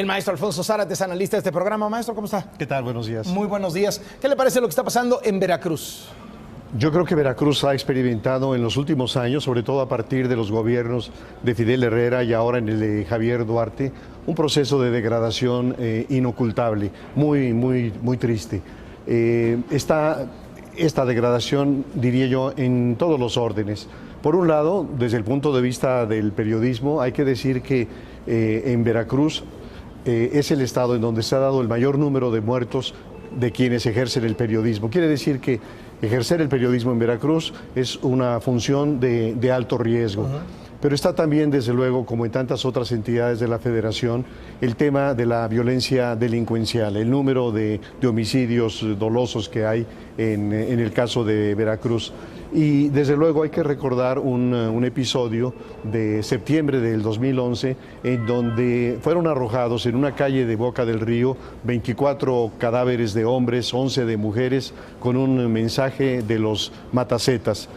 El maestro Alfonso Zárate es analista de este programa. Maestro, ¿cómo está? ¿Qué tal? Buenos días. Muy buenos días. ¿Qué le parece lo que está pasando en Veracruz? Yo creo que Veracruz ha experimentado en los últimos años, sobre todo a partir de los gobiernos de Fidel Herrera y ahora en el de Javier Duarte, un proceso de degradación inocultable, muy triste. Esta degradación, diría yo, en todos los órdenes. Por un lado, desde el punto de vista del periodismo, hay que decir que en Veracruz es el estado en donde se ha dado el mayor número de muertos de quienes ejercen el periodismo. Quiere decir que ejercer el periodismo en Veracruz es una función de alto riesgo. Pero está también, desde luego, como en tantas otras entidades de la Federación, el tema de la violencia delincuencial, el número de homicidios dolosos que hay en el caso de Veracruz. Y desde luego hay que recordar un episodio de septiembre del 2011 en donde fueron arrojados en una calle de Boca del Río 24 cadáveres de hombres, 11 de mujeres, con un mensaje de los matacetas.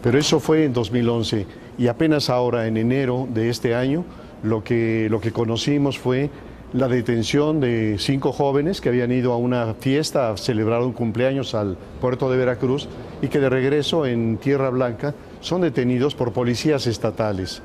Pero eso fue en 2011 y apenas ahora en enero de este año lo que conocimos fue la detención de 5 jóvenes que habían ido a una fiesta a celebrar un cumpleaños al puerto de Veracruz y que de regreso en Tierra Blanca son detenidos por policías estatales.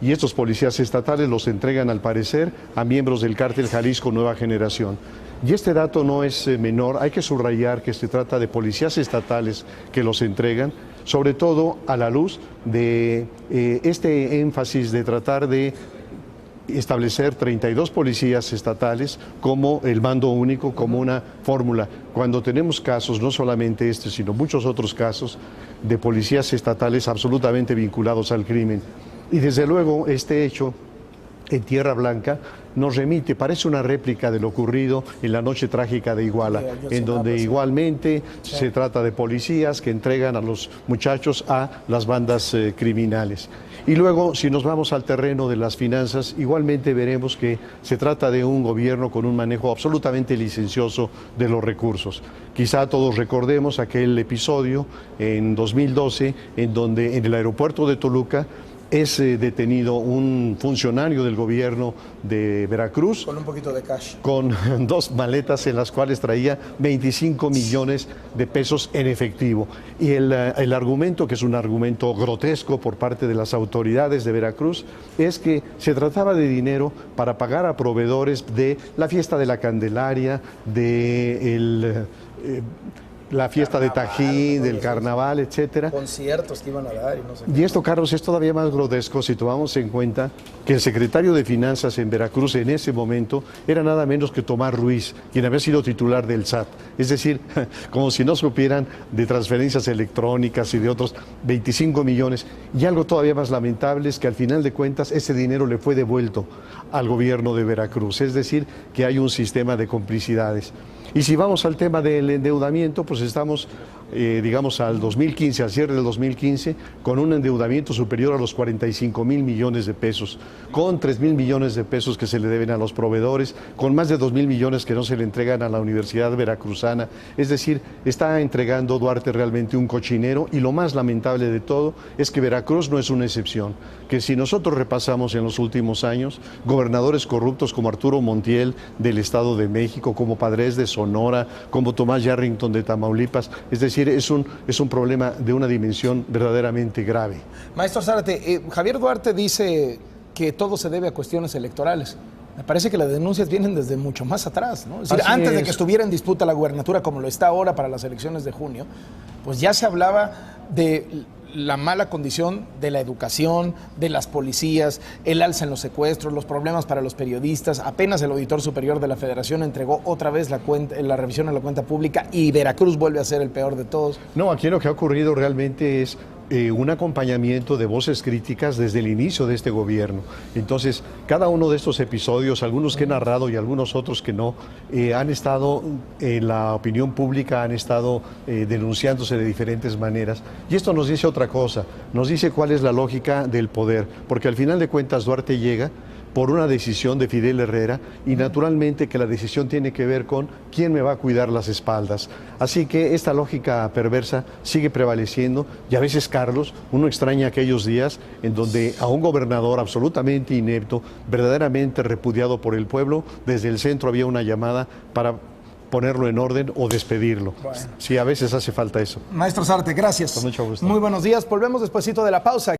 Y estos policías estatales los entregan, al parecer, a miembros del cártel Jalisco Nueva Generación. Y este dato no es menor, hay que subrayar que se trata de policías estatales que los entregan, sobre todo a la luz de este énfasis de tratar de establecer 32 policías estatales como el mando único, como una fórmula. Cuando tenemos casos, no solamente este, sino muchos otros casos de policías estatales absolutamente vinculados al crimen. Y desde luego este hecho en Tierra Blanca nos remite, parece una réplica de lo ocurrido en la noche trágica de Iguala, en donde igualmente se trata de policías que entregan a los muchachos a las bandas criminales. Y luego, si nos vamos al terreno de las finanzas, igualmente veremos que se trata de un gobierno con un manejo absolutamente licencioso de los recursos. Quizá todos recordemos aquel episodio en 2012, en donde en el aeropuerto de Toluca es detenido un funcionario del gobierno de Veracruz. Con un poquito de cash. Con 2 maletas en las cuales traía 25 millones de pesos en efectivo. Y el argumento, que es un argumento grotesco por parte de las autoridades de Veracruz, es que se trataba de dinero para pagar a proveedores de la fiesta de la Candelaria, de la fiesta de Tajín, del carnaval, etcétera. Conciertos que iban a dar y no sé qué. Y esto, Carlos, es todavía más grotesco si tomamos en cuenta que el secretario de Finanzas en Veracruz en ese momento era nada menos que Tomás Ruiz, quien había sido titular del SAT. Es decir, como si no supieran de transferencias electrónicas y de otros 25 millones. Y algo todavía más lamentable es que al final de cuentas ese dinero le fue devuelto al gobierno de Veracruz. Es decir, que hay un sistema de complicidades. Y si vamos al tema del endeudamiento, pues estamos, digamos, al 2015, al cierre del 2015, con un endeudamiento superior a los 45,000 millones de pesos, con 3,000 millones de pesos que se le deben a los proveedores, con más de 2,000 millones que no se le entregan a la Universidad Veracruzana. Es decir, está entregando Duarte realmente un cochinero, y lo más lamentable de todo es que Veracruz no es una excepción, que si nosotros repasamos en los últimos años, gobernadores corruptos como Arturo Montiel del Estado de México, como Padres de Sonora, como Tomás Yarrington de Tamaulipas, es decir, es un problema de una dimensión verdaderamente grave. Maestro Zárate, Javier Duarte dice que todo se debe a cuestiones electorales. Me parece que las denuncias vienen desde mucho más atrás, ¿no? Es decir, antes de que estuviera en disputa la gubernatura como lo está ahora para las elecciones de junio, pues ya se hablaba de la mala condición de la educación, de las policías, el alza en los secuestros, los problemas para los periodistas. Apenas el auditor superior de la Federación entregó otra vez la revisión a la cuenta pública y Veracruz vuelve a ser el peor de todos. No, aquí lo que ha ocurrido realmente es un acompañamiento de voces críticas desde el inicio de este gobierno. Entonces, cada uno de estos episodios, algunos que he narrado y algunos otros que no, han estado en la opinión pública, han estado denunciándose de diferentes maneras. Y esto nos dice otra cosa, nos dice cuál es la lógica del poder, porque al final de cuentas Duarte llega por una decisión de Fidel Herrera y naturalmente que la decisión tiene que ver con quién me va a cuidar las espaldas. Así que esta lógica perversa sigue prevaleciendo y a veces, Carlos, uno extraña aquellos días en donde a un gobernador absolutamente inepto, verdaderamente repudiado por el pueblo, desde el centro había una llamada para ponerlo en orden o despedirlo. Bueno. Sí, a veces hace falta eso. Maestro Zárate, gracias. Con mucho gusto. Muy buenos días. Volvemos despuesito de la pausa.